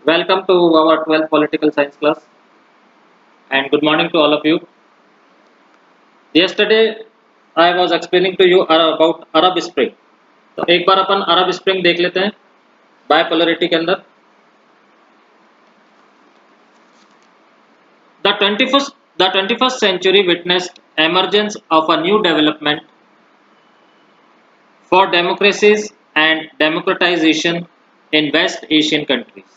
Welcome to our 12th political science class and good morning to all of you. Yesterday I was explaining to you about Arab Spring. तो एक बार अपन अरब spring देख लेते हैं bipolarity के अंदर. The 21st century witnessed emergence of a new development for democracies and democratization in West Asian countries.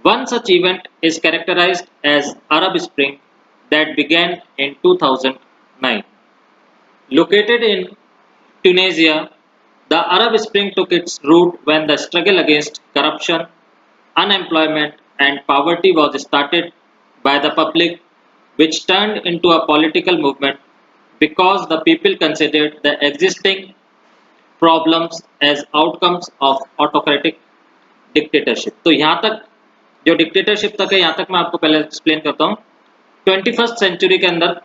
One such event is characterized as Arab Spring that began in 2009. Located in Tunisia, the Arab Spring took its root when the struggle against corruption, unemployment, and poverty was started by the public, which turned into a political movement because the people considered the existing problems as outcomes of autocratic dictatorship. तो यहाँ तक जो dictatorship तक है, यहाँ तक मैं आपको पहले एक्सप्लेन करता हूँ. 21st सेंचुरी के अंदर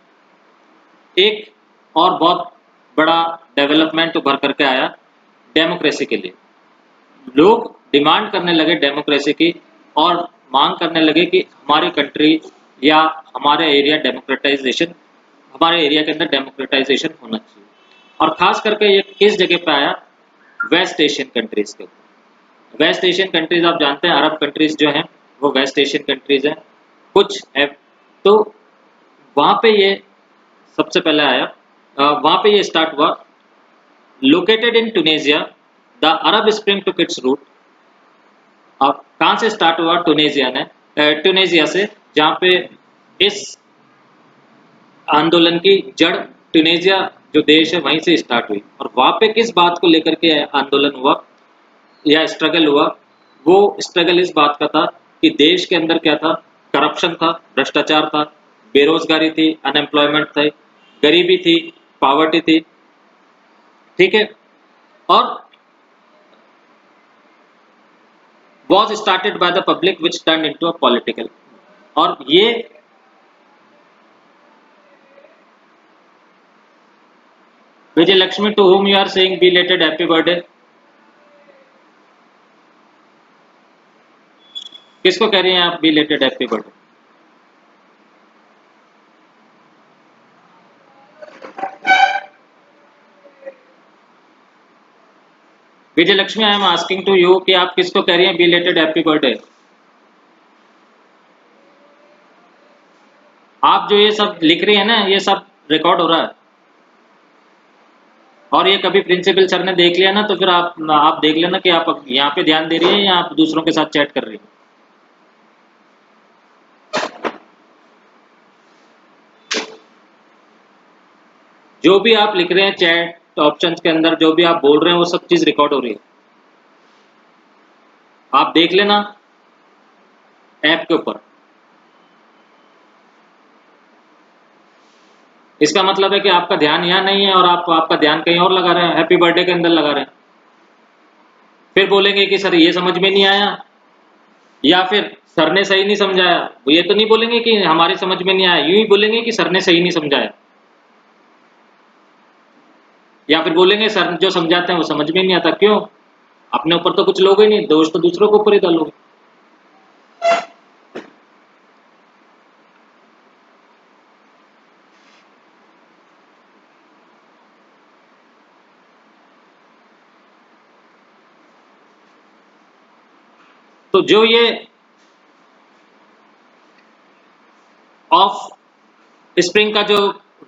एक और बहुत बड़ा डेवलपमेंट उभर करके आया डेमोक्रेसी के लिए. लोग डिमांड करने लगे डेमोक्रेसी की और मांग करने लगे कि हमारी कंट्री या हमारे एरिया डेमोक्रेटाइजेशन हमारे एरिया के अंदर डेमोक्रेटाइजेशन होना चाहिए. और खास करके ये किस जगह पे आया? वेस्ट एशियन कंट्रीज के ऊपर. वेस्ट एशियन कंट्रीज आप जानते हैं, अरब कंट्रीज जो हैं वो वेस्ट एशियन कंट्रीज हैं कुछ है. तो वहाँ पे ये सबसे पहले आया, वहाँ पे ये स्टार्ट हुआ. Located in Tunisia, the Arab Spring took its root. अब कहाँ से स्टार्ट हुआ? टूनेशिया से, जहाँ पे इस आंदोलन की जड़ टूनेशिया जो देश है वहीं से स्टार्ट हुई. और वहाँ पे किस बात को लेकर के आंदोलन हुआ या स्ट्रगल हुआ? वो स्ट्रगल इस बात का था कि देश के अंदर क्या था? करप्शन था, भ्रष्टाचार था, बेरोजगारी थी, अनएम्प्लॉयमेंट थी, गरीबी थी, पावर्टी थी. ठीक है. और was started by the public which turned into a political. और ये Vijay Lakshmi, to whom you are saying belated happy birthday? किसको कह रही हैं आप belated happy birthday? Vijay Lakshmi, I am asking to you कि आप किसको कह रही हैं belated happy birthday? आप जो ये सब लिख रही है ना, ये सब रिकॉर्ड हो रहा है. और ये कभी प्रिंसिपल सर ने देख लिया ना तो फिर आप देख लेना कि आप यहाँ पे ध्यान दे रही है या आप दूसरों के साथ चैट कर रही है. जो भी आप लिख रहे हैं चैट ऑप्शंस के अंदर, जो भी आप बोल रहे हैं वो सब चीज रिकॉर्ड हो रही है. आप देख लेना ऐप के ऊपर. इसका मतलब है कि आपका ध्यान यहाँ नहीं है और आपका ध्यान कहीं और लगा रहे हैं, हैप्पी बर्थडे के अंदर लगा रहे हैं. फिर बोलेंगे कि सर ये समझ में नहीं आया या फिर सर ने सही नहीं समझाया. ये तो नहीं बोलेंगे कि हमारी समझ में नहीं आया, यूं ही बोलेंगे कि सर ने सही नहीं समझाया. या फिर बोलेंगे सर जो समझाते हैं वो समझ में नहीं आता. क्यों? अपने ऊपर तो कुछ लोगे नहीं, दोष तो दूसरों के ऊपर ही डालोगे. तो जो ये ऑफ स्प्रिंग का जो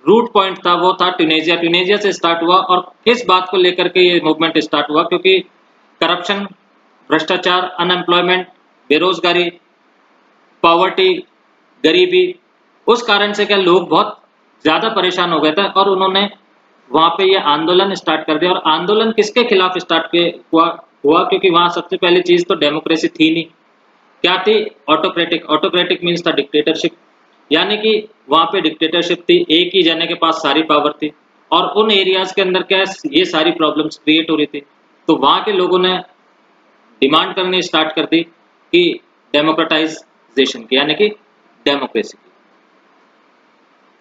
रूट पॉइंट था वो था ट्यूनेशिया. ट्यूनेशिया से स्टार्ट हुआ. और किस बात को लेकर के ये मूवमेंट स्टार्ट हुआ? क्योंकि करप्शन, भ्रष्टाचार, अनएम्प्लॉयमेंट, बेरोजगारी, पॉवर्टी, गरीबी, उस कारण से क्या लोग बहुत ज्यादा परेशान हो गए थे और उन्होंने वहां पे ये आंदोलन स्टार्ट कर दिया. और आंदोलन किसके खिलाफ स्टार्ट हुआ? क्योंकि वहां सबसे पहली चीज तो डेमोक्रेसी थी नहीं. क्या थी? ऑटोक्रेटिक. ऑटोक्रेटिक मीन्स था डिक्टेटरशिप. यानी कि वहां पे डिक्टेटरशिप थी, एक ही जने के पास सारी पावर थी और उन एरियाज के अंदर क्या ये सारी प्रॉब्लम्स क्रिएट हो रही थी. तो वहां के लोगों ने डिमांड करनी स्टार्ट कर दी कि डेमोक्रेटाइजेशन की, यानी कि डेमोक्रेसी की.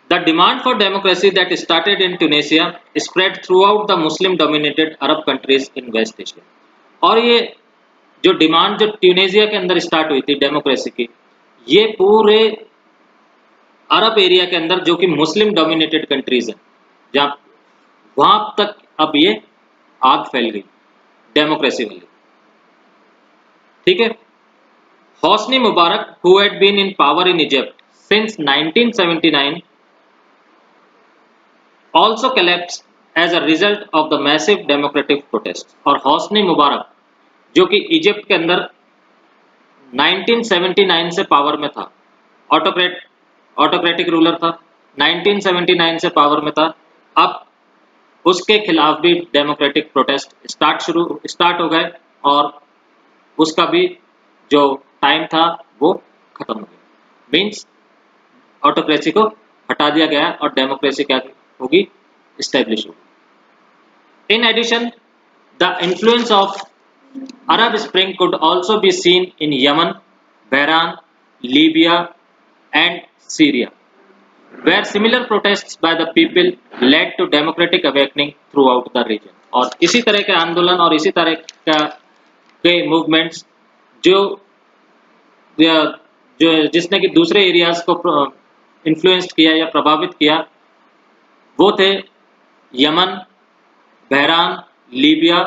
The demand for democracy that started in Tunisia spread throughout the Muslim dominated Arab countries in West Asia. और ये जो डिमांड जो ट्यूनीशिया के अंदर स्टार्ट हुई थी डेमोक्रेसी की, ये पूरे अरब एरिया के अंदर जो कि मुस्लिम डोमिनेटेड कंट्रीज हैं, जहाँ वहां तक अब ये आग फैल गई डेमोक्रेसी वाली। ठीक है। Hosni Mubarak, who had been in power in Egypt since 1979, also collapsed as a result of the massive democratic protest। और होस्नी मुबारक जो कि इजिप्ट के अंदर 1979 से पावर में था, ऑटोक्रेटिक रूलर था, 1979 से पावर में था। अब उसके खिलाफ भी डेमोक्रेटिक प्रोटेस्ट स्टार्ट हो गए और उसका भी जो टाइम था वो खत्म हो गया। मीन्स ऑटोक्रेसी को हटा दिया गया और डेमोक्रेसी क्या होगी, स्टैब्लिश होगी। In addition, the influence of Arab Spring could also be seen in Yemen, Bahrain, Libya and Syria, where similar protests by the people led to democratic awakening throughout the region। और इसी तरह के आंदोलन और इसी तरह के मूवमेंट्स जो जिसने कि दूसरे एरियाज को इन्फ्लुएंस किया या प्रभावित किया, वो थे यमन, बहरान, लीबिया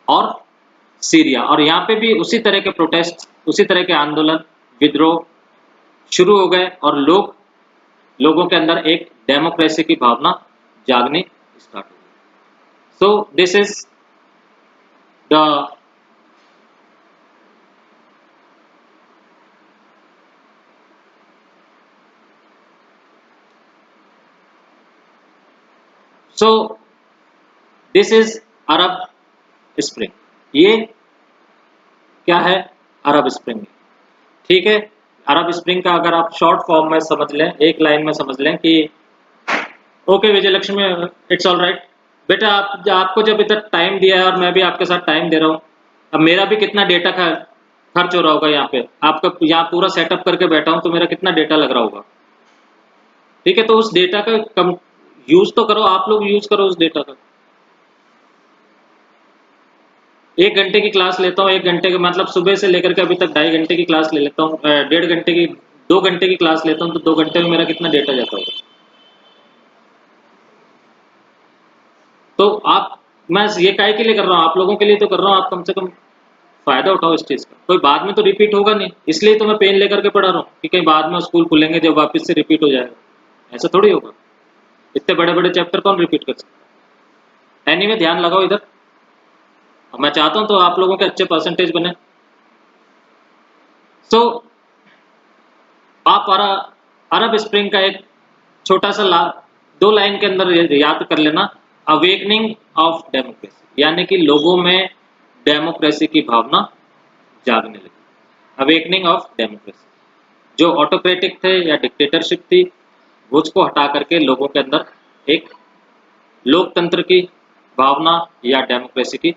और सीरिया। और यहाँ पे भी उसी तरह के प्रोटेस्ट, उसी तरह के आंदोलन, विद्रोह शुरू हो गए और लोगों के अंदर एक डेमोक्रेसी की भावना जागनी स्टार्ट हो गई। So this is the this is Arab spring. ये क्या है, अरब स्प्रिंग। ठीक है। अरब स्प्रिंग का अगर आप शॉर्ट फॉर्म में समझ लें, एक लाइन में समझ लें कि okay Vijayalakshmi, it's all right बेटा, आपको जब इतना टाइम दिया है और मैं भी आपके साथ टाइम दे रहा हूँ, अब मेरा भी कितना डेटा खर्च हो रहा होगा यहाँ पे, आपका यहाँ पूरा सेटअप करके बैठा हूँ तो मेरा कितना डेटा लग रहा होगा। ठीक है, तो उस डेटा का कम यूज तो करो, आप लोग यूज करो उस डेटा का। 1 घंटे की क्लास लेता हूँ, 1 घंटे के मतलब सुबह से लेकर के अभी तक 2.5 घंटे की क्लास ले लेता हूँ, 1.5 घंटे की 2 घंटे की क्लास लेता हूँ, तो 2 घंटे में मेरा कितना डेटा जाता होगा। तो आप, मैं ये काहे के लिए कर रहा हूँ, आप लोगों के लिए तो कर रहा हूँ, आप कम से कम फायदा उठाओ इस चीज का। कोई बाद में तो रिपीट होगा नहीं, इसलिए तो मैं पेन लेकर के पढ़ा रहा हूँ कि कहीं बाद में स्कूल खुलेंगे जब वापस से रिपीट हो जाएगा, ऐसा थोड़ी होगा। इतने बड़े बड़े चैप्टर कौन रिपीट कर सकता है। एनीवे ध्यान लगाओ इधर, मैं चाहता हूँ तो आप लोगों के अच्छे परसेंटेज बने। सो आप अरब स्प्रिंग का एक छोटा सा 2 लाइन के अंदर याद कर लेना, अवेकनिंग ऑफ डेमोक्रेसी, यानी कि लोगों में डेमोक्रेसी की भावना जागने लगी। अवेकनिंग ऑफ डेमोक्रेसी, जो ऑटोक्रेटिक थे या डिक्टेटरशिप थी, उसको हटा करके लोगों के अंदर एक लोकतंत्र की भावना या डेमोक्रेसी की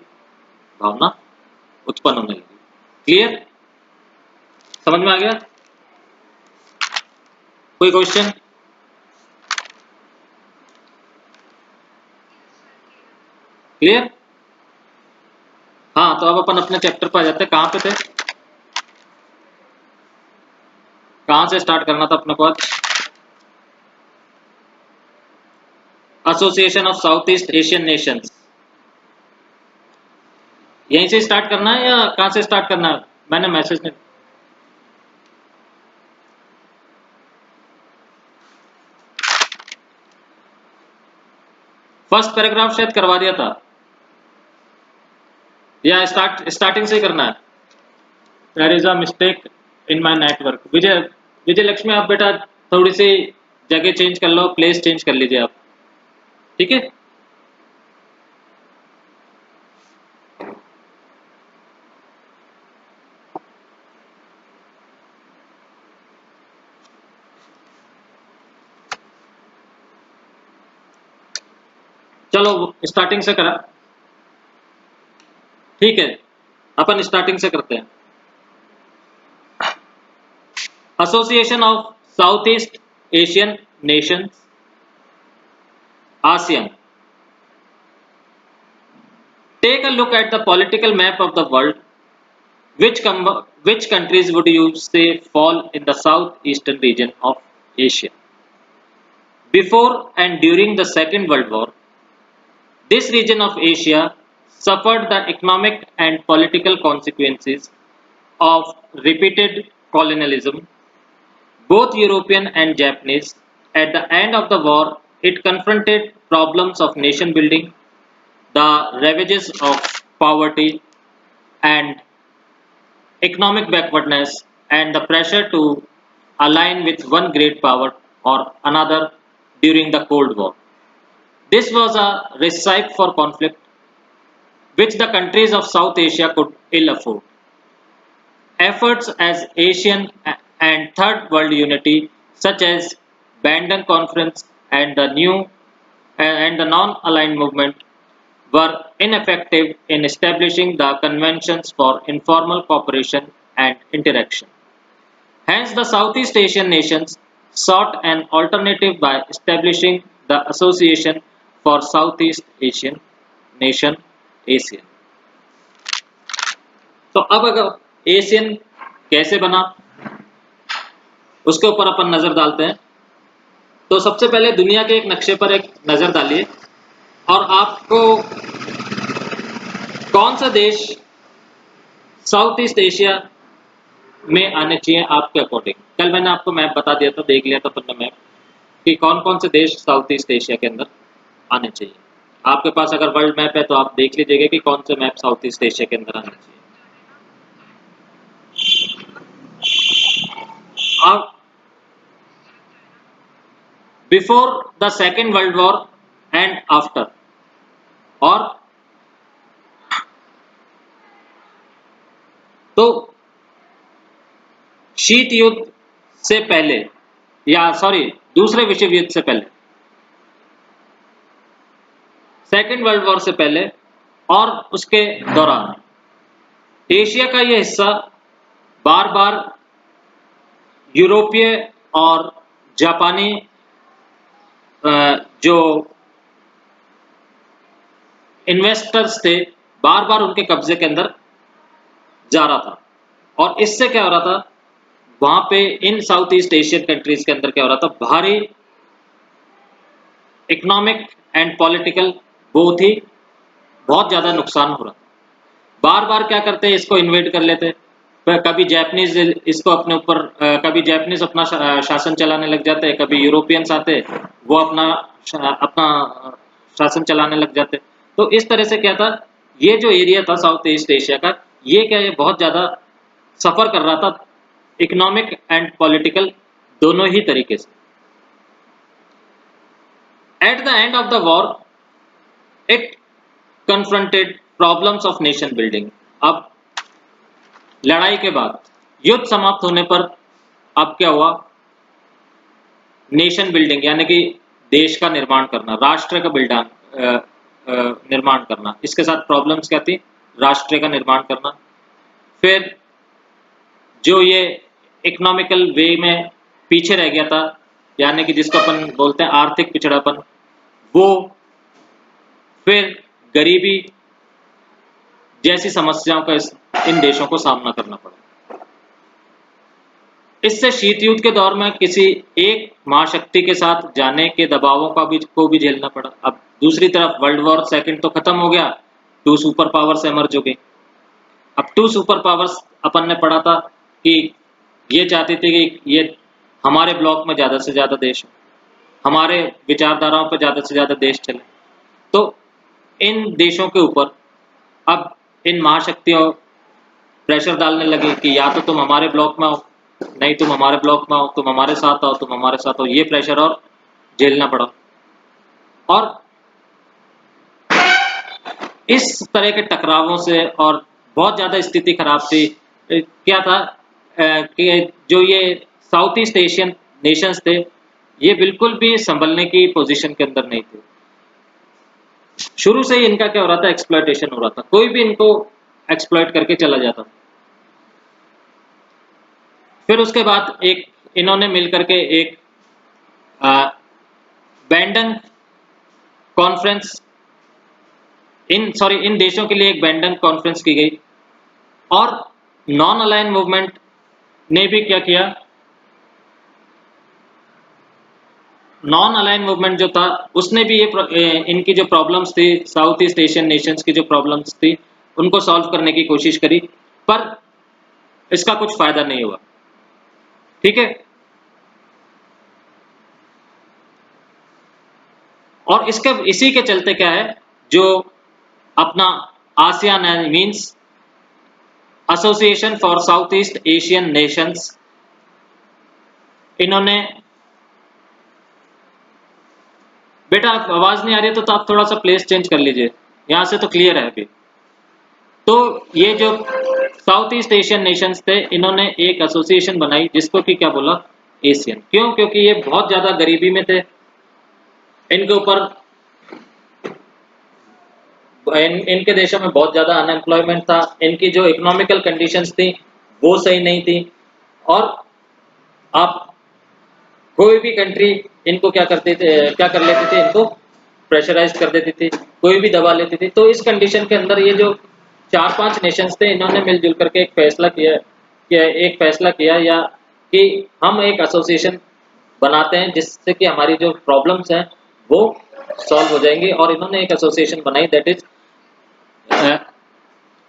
भावना उत्पन्न होने लगी। क्लियर, समझ में आ गया? कोई क्वेश्चन? क्लियर? हाँ, तो अब अपन अपने चैप्टर पर आ जाते हैं। कहाँ पे थे, कहाँ से स्टार्ट करना था अपने को आज? Association of south east Asian Nations, यहीं से स्टार्ट करना है या कहाँ से स्टार्ट करना है? मैंने मैसेज नहीं, फर्स्ट पैराग्राफ शायद करवा दिया था, या स्टार्टिंग से ही करना है? There is a mistake in my network. Vijay Lakshmi, आप बेटा थोड़ी सी जगह चेंज कर लो, प्लेस चेंज कर लीजिए आप, ठीक है? चलो स्टार्टिंग से करा, ठीक है, अपन स्टार्टिंग से करते हैं। Association of south east Asian Nations, ASEAN। Take a look at the political map of the world Which countries would you say fall in the southeastern region of Asia? Before and during the Second World War, this region of Asia suffered the economic and political consequences of repeated colonialism, both European and Japanese. At the end of the war, it confronted problems of nation building, the ravages of poverty and economic backwardness, and the pressure to align with one great power or another during the Cold War. This was a recipe for conflict which the countries of South Asia could ill afford. Efforts as Asian and Third World Unity, such as Bandung Conference and the non-aligned movement, were ineffective in establishing the conventions for informal cooperation and interaction. Hence, the Southeast Asian nations sought an alternative by establishing the Association for Southeast Asian Nation (ASEAN). तो अब अगर Asian कैसे बना उसके ऊपर अपन नजर डालते हैं। तो सबसे पहले दुनिया के एक नक्शे पर एक नजर डालिए और आपको कौन सा देश साउथ ईस्ट एशिया में आने चाहिए आपके अकॉर्डिंग। कल मैंने आपको मैप बता दिया था, देख लिया था अपन ने मैप कि कौन कौन से देश साउथ ईस्ट एशिया के अंदर आने चाहिए। आपके पास अगर वर्ल्ड मैप है तो आप देख लीजिएगा कि कौन से मैप साउथ ईस्ट एशिया के अंदर आने चाहिए। अब before the second world war and after, और तो शीत युद्ध से पहले, या सॉरी दूसरे विश्व युद्ध से पहले, सेकेंड वर्ल्ड वॉर से पहले और उसके दौरान एशिया का यह हिस्सा बार बार यूरोपीय और जापानी जो इन्वेस्टर्स थे बार बार उनके कब्जे के अंदर जा रहा था। और इससे क्या हो रहा था, वहां पे इन साउथ ईस्ट एशियन कंट्रीज के अंदर क्या हो रहा था, भारी इकोनॉमिक एंड पॉलिटिकल बोथ ही बहुत ज्यादा नुकसान हो रहा था। बार बार क्या करते हैं, इसको इन्वेड कर लेते, कभी जैपनीज इसको अपने ऊपर, कभी जैपनीज अपना शासन चलाने लग जाते, कभी यूरोपियंस आते वो अपना अपना शासन चलाने लग जाते। तो इस तरह से क्या था, ये जो एरिया था साउथ ईस्ट एशिया का, ये क्या, ये बहुत ज्यादा सफर कर रहा था इकोनॉमिक एंड पॉलिटिकल दोनों ही तरीके से। At the end of the war it confronted problems of nation building. अब लड़ाई के बाद, युद्ध समाप्त होने पर अब क्या हुआ, नेशन बिल्डिंग यानी कि देश का निर्माण करना, राष्ट्र का निर्माण करना। इसके साथ प्रॉब्लम्स क्या थी, राष्ट्र का निर्माण करना, फिर जो ये इकोनॉमिकल वे में पीछे रह गया था, यानी कि जिसको अपन बोलते हैं आर्थिक पिछड़ापन, वो, फिर गरीबी जैसी समस्याओं का इन देशों को सामना करना पड़ा। इससे शीत युद्ध के दौर में किसी एक महाशक्ति के साथ जाने के दबावों को भी झेलना पड़ा। अब दूसरी तरफ वर्ल्ड वॉर सेकंड तो खत्म हो गया, टू सुपर पावर्स एमर्ज हो गई। अब टू सुपर पावर्स अपन ने पढ़ा था कि ये चाहती थी कि ये हमारे ब्लॉक में ज्यादा से ज्यादा देश हो, हमारे विचारधाराओं पर ज्यादा से ज्यादा देश चले। तो इन देशों के ऊपर अब इन महाशक्तियों प्रेशर डालने लगे कि या तो तुम हमारे ब्लॉक में हो, नहीं तुम हमारे ब्लॉक में हो, तुम हमारे साथ आओ, तुम हमारे साथ हो। ये प्रेशर और झेलना पड़ा। और इस तरह के टकरावों से और बहुत ज्यादा स्थिति खराब थी। क्या था कि जो ये साउथ ईस्ट एशियन नेशंस थे, ये बिल्कुल भी संभलने की पोजीशन के अंदर नहीं थे। शुरू से ही इनका क्या हो रहा था, एक्सप्लॉयटेशन हो रहा था, कोई भी इनको एक्सप्लॉयट करके चला जाता। फिर उसके बाद एक इन्होंने मिलकर के एक बैंडन कॉन्फ्रेंस, इन देशों के लिए एक बैंडन कॉन्फ्रेंस की गई। और नॉन अलाइन मूवमेंट ने भी क्या किया, नॉन अलाइन मूवमेंट जो था उसने भी इनकी जो प्रॉब्लम्स थी, साउथ ईस्ट एशियन नेशंस की जो प्रॉब्लम्स थी उनको सॉल्व करने की कोशिश करी, पर इसका कुछ फायदा नहीं हुआ। ठीक है, और इसके इसी के चलते क्या है, जो अपना आसियान है, means association for south east Asian Nations, इन्होंने, बेटा आप आवाज नहीं आ रही है तो आप थोड़ा सा प्लेस चेंज कर लीजिए, यहां से तो क्लियर है अभी। तो ये जो साउथ ईस्ट एशियन नेशंस थे, इन्होंने एक एसोसिएशन बनाई जिसको कि क्या बोला, एशियन। क्यों? क्योंकि ये बहुत ज्यादा गरीबी में थे, इनके ऊपर इनके देशों में बहुत ज़्यादा अनएम्प्लॉयमेंट था, इनकी जो इकोनॉमिकल कंडीशंस थी वो सही नहीं थी, और आप कोई भी कंट्री इनको क्या करते थे, क्या कर लेती थी, इनको प्रेशराइज कर देती थी, कोई भी दबा लेती थी। तो इस कंडीशन के अंदर ये जो 4-5 नेशंस थे, इन्होंने मिलजुल करके एक फैसला किया, या कि हम एक एसोसिएशन बनाते हैं जिससे कि हमारी जो प्रॉब्लम्स हैं वो सॉल्व हो जाएंगी, और इन्होंने एक एसोसिएशन बनाई, that is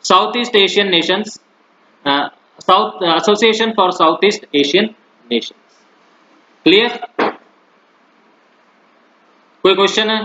south east Asian Nations, south association for south east Asian nation. Clear? कोई क्वेश्चन है?